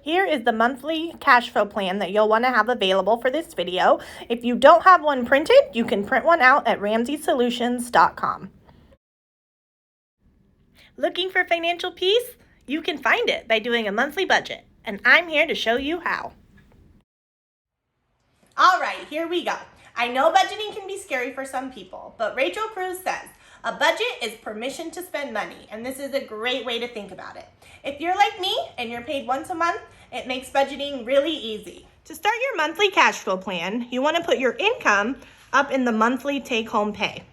Here is the monthly cash flow plan that you'll want to have available for this video. If you don't have one printed, you can print one out at ramseysolutions.com. Looking for financial peace? You can find it by doing a monthly budget, and I'm here to show you how. All right, here we go. I know budgeting can be scary for some people, but Rachel Cruz says, a budget is permission to spend money, and this is a great way to think about it. If you're like me and you're paid once a month, it makes budgeting really easy. To start your monthly cash flow plan, you want to put your income up in the monthly take-home pay.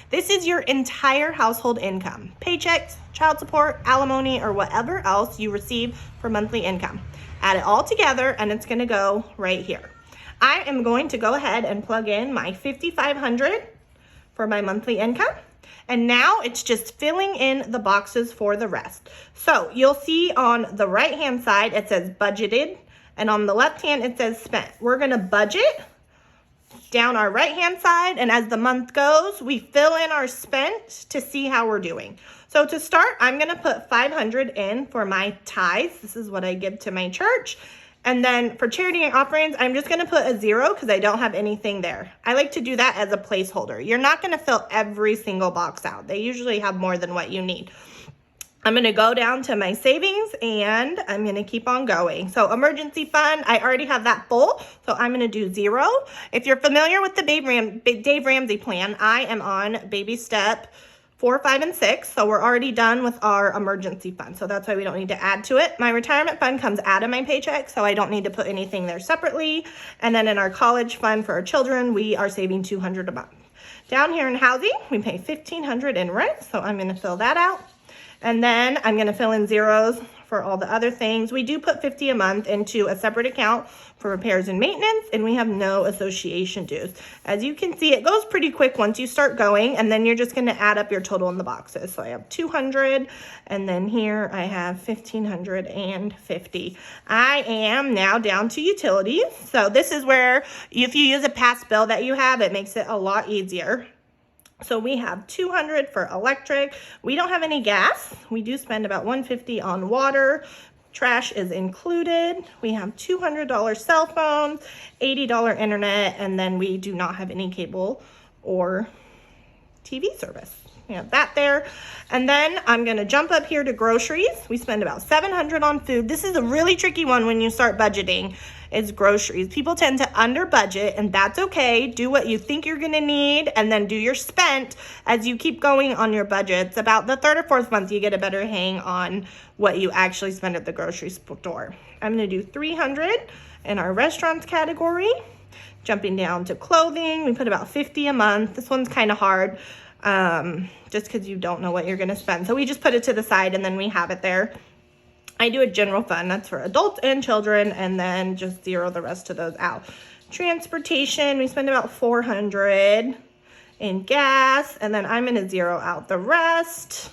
This is your entire household income, paychecks, child support, alimony, or whatever else you receive for monthly income. Add it all together and it's going to go right here. I am going to go ahead and plug in my $5,500 for my monthly income. And now it's just filling in the boxes for the rest. So you'll see on the right-hand side, it says budgeted. And on the left-hand, it says spent. We're going to budget down our right-hand side. And as the month goes, we fill in our spent to see how we're doing. So to start, I'm going to put $500 in for my tithes. This is what I give to my church. And then for charity and offerings, I'm just going to put a 0 because I don't have anything there. I like to do that as a placeholder. You're not going to fill every single box out. They usually have more than what you need. I'm going to go down to my savings and I'm going to keep on going. So emergency fund, I already have that full, so I'm going to do 0. If you're familiar with the Dave Ramsey plan, I am on baby step 4, 5, and 6. So we're already done with our emergency fund. So that's why we don't need to add to it. My retirement fund comes out of my paycheck, so I don't need to put anything there separately. And then in our college fund for our children, we are saving $200 a month. Down here in housing, we pay $1,500 in rent, so I'm going to fill that out. And then I'm going to fill in zeros for all the other things. We do put $50 a month into a separate account for repairs and maintenance, and we have no association dues. As you can see, it goes pretty quick once you start going, and then you're just going to add up your total in the boxes. So I have $200, and then here I have $1,550. I am now down to utilities. So this is where if you use a past bill that you have, it makes it a lot easier. So we have $200 for electric. We don't have any gas. We do spend about $150 on water. Trash is included. We have $200 cell phones, $80 internet, and then we do not have any cable or TV service. We have that there. And then I'm going to jump up here to groceries. We spend about $700 on food. This is a really tricky one when you start budgeting. Is groceries. People tend to under budget, and that's okay. Do what you think you're going to need and then do your spent as you keep going on your budgets. About the 3rd or 4th month, you get a better hang on what you actually spend at the grocery store. I'm going to do $300 in our restaurants category. Jumping down to clothing, we put about $50 a month. This one's kind of hard just because you don't know what you're going to spend. So we just put it to the side and then we have it there. I do a general fund, that's for adults and children, and then just zero the rest of those out. Transportation, we spend about $400 in gas, and then I'm gonna zero out the rest.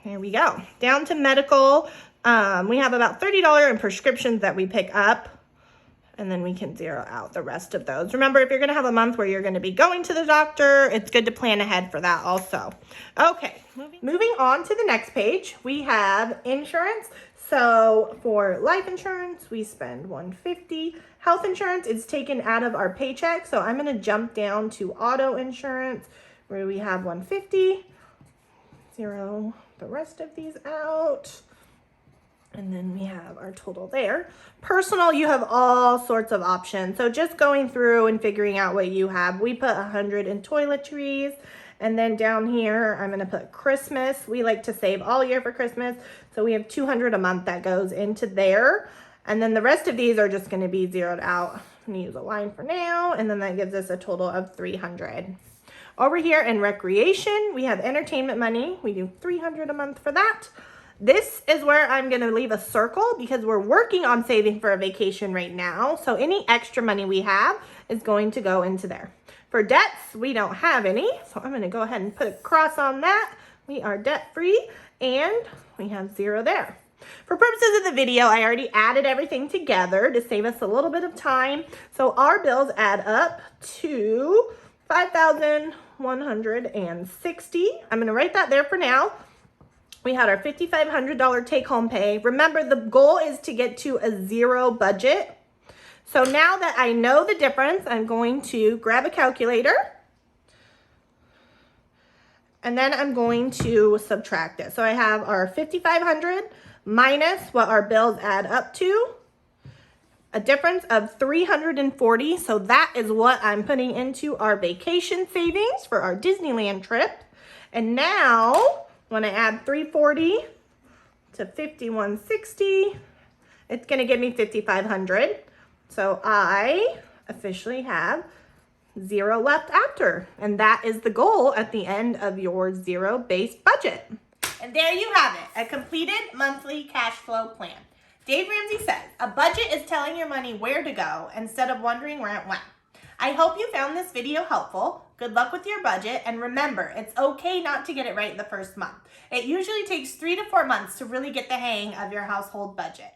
There we go. Down to medical, we have about $30 in prescriptions that we pick up, and then we can zero out the rest of those. Remember, if you're gonna have a month where you're gonna be going to the doctor, it's good to plan ahead for that also. Okay, moving on to the next page, we have insurance. So for life insurance, we spend $150. Health insurance is taken out of our paycheck. So I'm gonna jump down to auto insurance where we have $150. Zero the rest of these out. And then we have our total there. Personal, you have all sorts of options. So just going through and figuring out what you have. We put $100 in toiletries. And then down here, I'm gonna put Christmas. We like to save all year for Christmas. So we have $200 a month that goes into there. And then the rest of these are just gonna be zeroed out. I'm gonna use a line for now. And then that gives us a total of $300. Over here in recreation, we have entertainment money. We do $300 a month for that. This is where I'm going to leave a circle because we're working on saving for a vacation right now. So any extra money we have is going to go into there. For debts, we don't have any. So I'm going to go ahead and put a cross on that. We are debt free and we have zero there. For purposes of the video, I already added everything together to save us a little bit of time. So our bills add up to $5,160. I'm going to write that there for now. We had our $5,500 take-home pay. Remember, the goal is to get to a zero budget. So now that I know the difference, I'm going to grab a calculator. And then I'm going to subtract it. So I have our $5,500 minus what our bills add up to, a difference of $340. So that is what I'm putting into our vacation savings for our Disneyland trip. And now, when I add 340 to 5160, it's gonna give me 5,500. So I officially have zero left after. And that is the goal at the end of your zero-based budget. And there you have it, a completed monthly cash flow plan. Dave Ramsey says, a budget is telling your money where to go instead of wondering where it went. I hope you found this video helpful. Good luck with your budget, and remember, it's okay not to get it right the first month. It usually takes 3 to 4 months to really get the hang of your household budget.